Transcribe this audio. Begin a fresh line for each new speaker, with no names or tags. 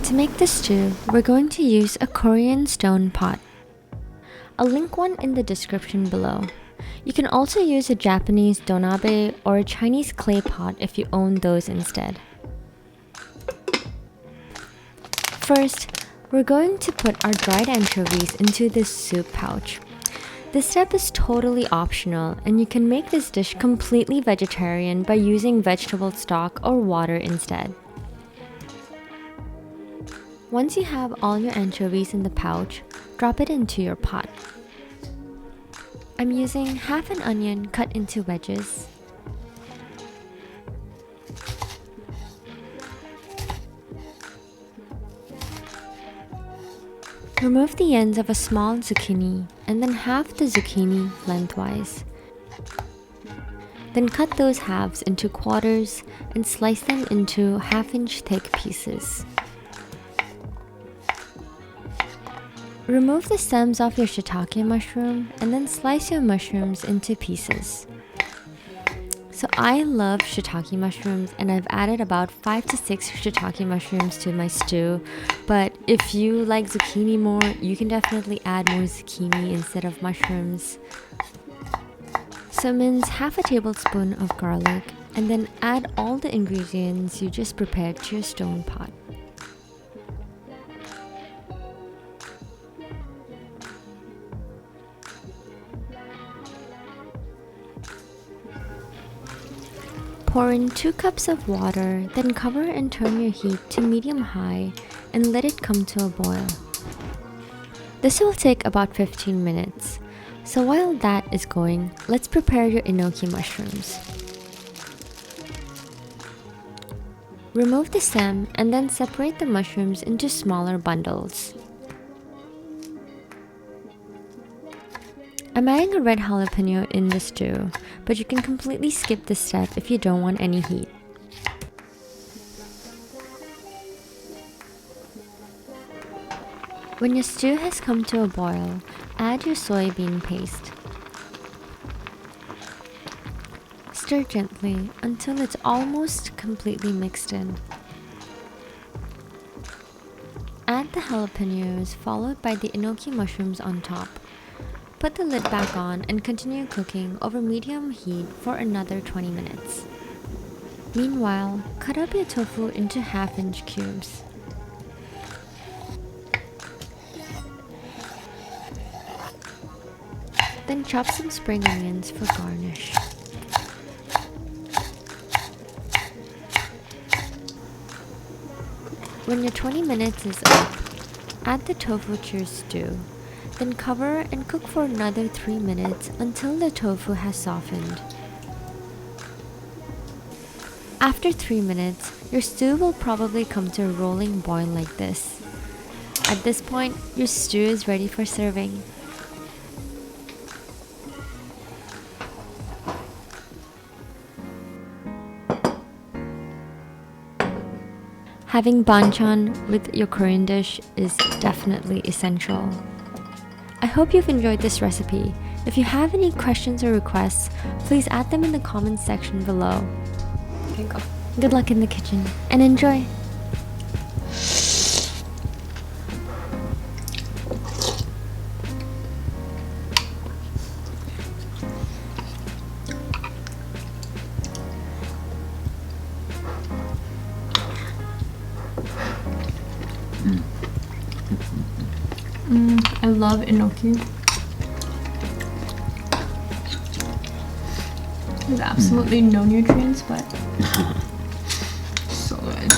To make the stew, we're going to use a Korean stone pot. I'll link one in the description below. You can also use a Japanese donabe or a Chinese clay pot if you own those instead. First, we're going to put our dried anchovies into this soup pouch. This step is totally optional, and you can make this dish completely vegetarian by using vegetable stock or water instead. Once you have all your anchovies in the pouch, drop it into your pot. I'm using half an onion cut into wedges. Remove the ends of a small zucchini and then half the zucchini lengthwise. Then cut those halves into quarters and slice them into half-inch thick pieces. Remove the stems off your shiitake mushroom and then slice your mushrooms into pieces. So I love shiitake mushrooms, and I've added about 5 to 6 shiitake mushrooms to my stew, but if you like zucchini more, you can definitely add more zucchini instead of mushrooms. So mince half a tablespoon of garlic and then add all the ingredients you just prepared to your stone pot. Pour in 2 cups of water, then cover and turn your heat to medium-high and let it come to a boil. This will take about 15 minutes. So while that is going, let's prepare your enoki mushrooms. Remove the stem and then separate the mushrooms into smaller bundles. I'm adding a red jalapeno in the stew, but you can completely skip this step if you don't want any heat. When your stew has come to a boil, add your soybean paste. Stir gently until it's almost completely mixed in. Add the jalapeños followed by the enoki mushrooms on top. Put the lid back on and continue cooking over medium heat for another 20 minutes. Meanwhile, cut up your tofu into half-inch cubes. Then chop some spring onions for garnish. When your 20 minutes is up, add the tofu to your stew. Then cover and cook for another 3 minutes until the tofu has softened. After 3 minutes, your stew will probably come to a rolling boil like this. At this point, your stew is ready for serving. Having banchan with your Korean dish is definitely essential. I hope you've enjoyed this recipe. If you have any questions or requests, please add them in the comments section below. Okay, go. Good luck in the kitchen and enjoy! I love enoki. There's absolutely no nutrients, but so good.